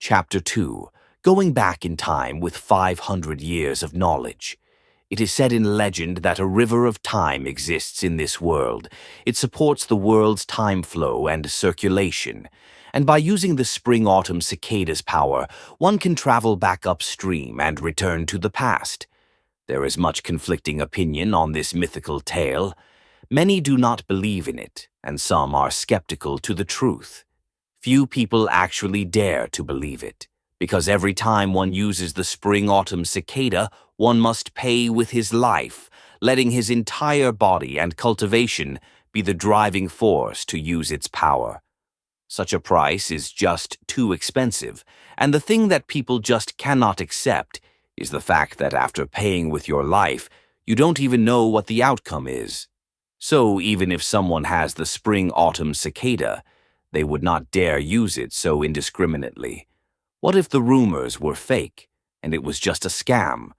Chapter 2. Going back in time with 500 years of knowledge. It is said in legend that a river of time exists in this world. It supports the world's time flow and circulation. And by using the spring-autumn cicada's power, one can travel back upstream and return to the past. There is much conflicting opinion on this mythical tale. Many do not believe in it, and some are skeptical to the truth. Few people actually dare to believe it, because every time one uses the spring-autumn cicada, one must pay with his life, letting his entire body and cultivation be the driving force to use its power. Such a price is just too expensive, and the thing that people just cannot accept is the fact that after paying with your life, you don't even know what the outcome is. So even if someone has the spring-autumn cicada, they would not dare use it so indiscriminately. What if the rumors were fake, and it was just a scam?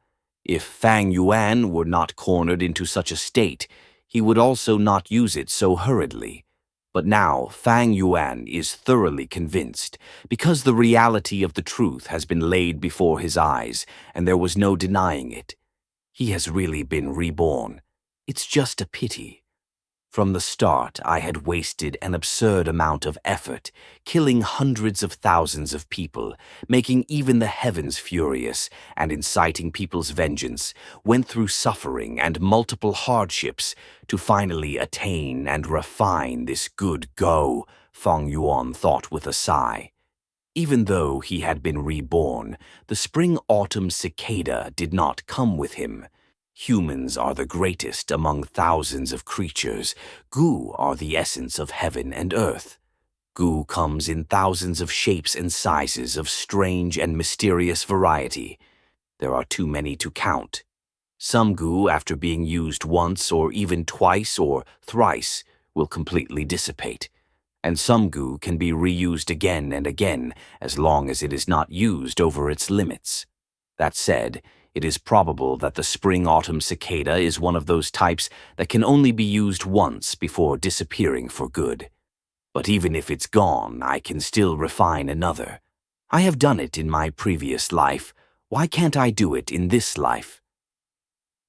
If Fang Yuan were not cornered into such a state, he would also not use it so hurriedly. But now Fang Yuan is thoroughly convinced, because the reality of the truth has been laid before his eyes, and there was no denying it. He has really been reborn. It's just a pity. From the start, I had wasted an absurd amount of effort, killing hundreds of thousands of people, making even the heavens furious, and inciting people's vengeance, went through suffering and multiple hardships to finally attain and refine this good go, Feng Yuan thought with a sigh. Even though he had been reborn, the spring-autumn cicada did not come with him. Humans are the greatest among thousands of creatures. Gu are the essence of heaven and earth. Gu comes in thousands of shapes and sizes of strange and mysterious variety. There are too many to count. Some Gu, after being used once or even twice or thrice, will completely dissipate. And some Gu can be reused again and again as long as it is not used over its limits. That said, it is probable that the spring-autumn cicada is one of those types that can only be used once before disappearing for good. But even if it's gone, I can still refine another. I have done it in my previous life. Why can't I do it in this life?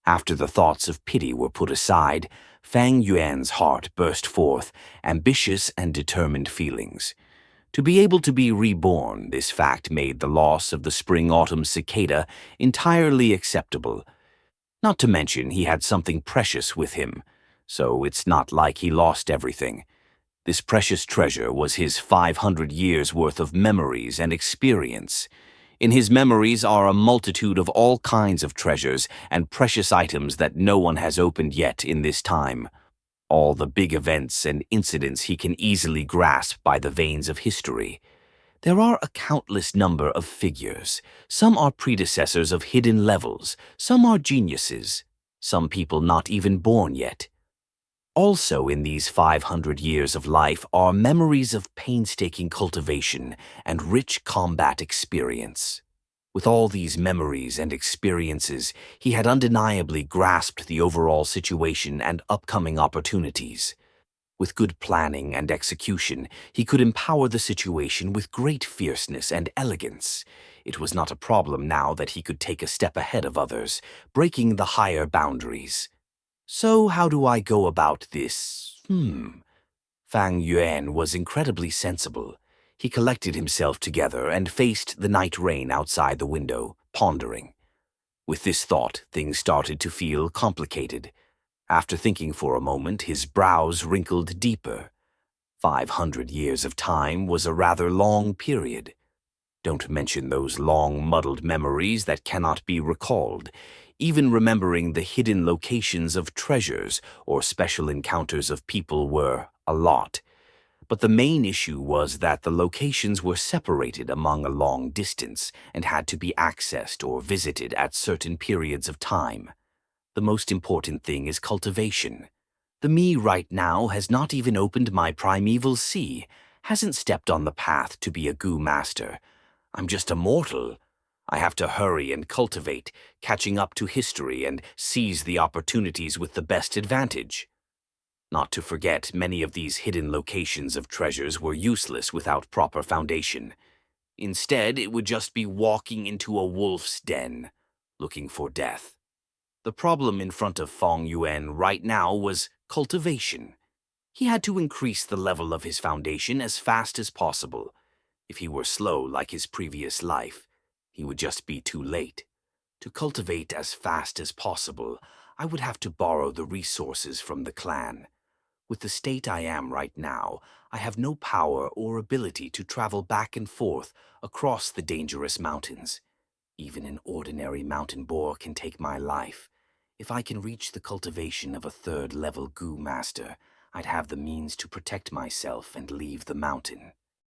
After the thoughts of pity were put aside, Fang Yuan's heart burst forth, ambitious and determined feelings. To be able to be reborn, this fact made the loss of the spring-autumn cicada entirely acceptable. Not to mention he had something precious with him, so it's not like he lost everything. This precious treasure was his 500 years' worth of memories and experience. In his memories are a multitude of all kinds of treasures and precious items that no one has opened yet in this time. All the big events and incidents he can easily grasp by the veins of history. There are a countless number of figures. Some are predecessors of hidden levels. Some are geniuses. Some people not even born yet. Also in these 500 years of life are memories of painstaking cultivation and rich combat experience. With all these memories and experiences, he had undeniably grasped the overall situation and upcoming opportunities. With good planning and execution, he could empower the situation with great fierceness and elegance. It was not a problem now that he could take a step ahead of others, breaking the higher boundaries. So how do I go about this? Fang Yuan was incredibly sensible. He collected himself together and faced the night rain outside the window, pondering. With this thought, things started to feel complicated. After thinking for a moment, his brows wrinkled deeper. 500 years of time was a rather long period. Don't mention those long, muddled memories that cannot be recalled. Even remembering the hidden locations of treasures or special encounters of people were a lot. But the main issue was that the locations were separated among a long distance and had to be accessed or visited at certain periods of time. The most important thing is cultivation. The me right now has not even opened my primeval sea, hasn't stepped on the path to be a Gu master. I'm just a mortal. I have to hurry and cultivate, catching up to history and seize the opportunities with the best advantage. Not to forget, many of these hidden locations of treasures were useless without proper foundation. Instead, it would just be walking into a wolf's den, looking for death. The problem in front of Fong Yuan right now was cultivation. He had to increase the level of his foundation as fast as possible. If he were slow like his previous life, he would just be too late. To cultivate as fast as possible, I would have to borrow the resources from the clan. With the state I am right now, I have no power or ability to travel back and forth across the dangerous mountains. Even an ordinary mountain boar can take my life. If I can reach the cultivation of a third-level goo master, I'd have the means to protect myself and leave the mountain.